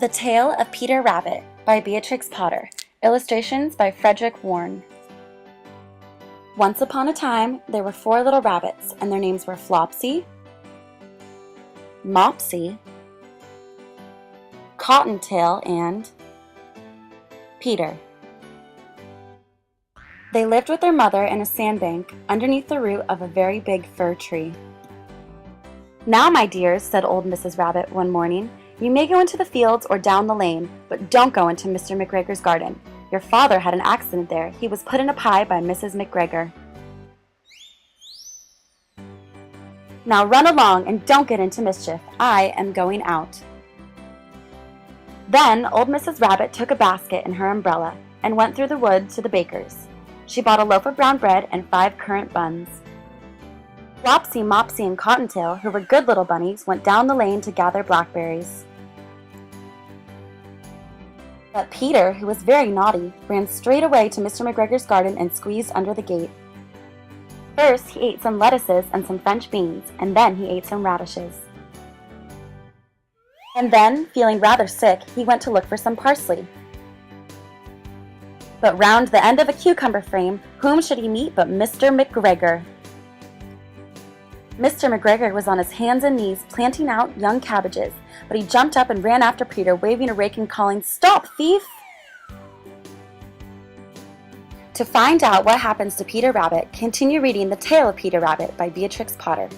The Tale of Peter Rabbit by Beatrix Potter. Illustrations by Frederick Warne. Once upon a time, there were 4 little rabbits, and their names were Flopsy, Mopsy, Cottontail, and Peter. They lived with their mother in a sandbank underneath the root of a very big fir tree. "Now, my dears," said old Mrs. Rabbit one morning, "you may go into the fields or down the lane, but don't go into Mr. McGregor's garden. Your father had an accident there. He was put in a pie by Mrs. McGregor. Now run along and don't get into mischief. I am going out." Then old Mrs. Rabbit took a basket and her umbrella and went through the wood to the baker's. She bought a loaf of brown bread and 5 currant buns. Flopsy, Mopsy, and Cottontail, who were good little bunnies, went down the lane to gather blackberries. But Peter, who was very naughty, ran straight away to Mr. McGregor's garden and squeezed under the gate. First, he ate some lettuces and some French beans, and then he ate some radishes. And then, feeling rather sick, he went to look for some parsley. But round the end of a cucumber frame, whom should he meet but Mr. McGregor? Mr. McGregor was on his hands and knees planting out young cabbages, but he jumped up and ran after Peter, waving a rake and calling, "Stop, thief!" To find out what happens to Peter Rabbit, continue reading The Tale of Peter Rabbit by Beatrix Potter.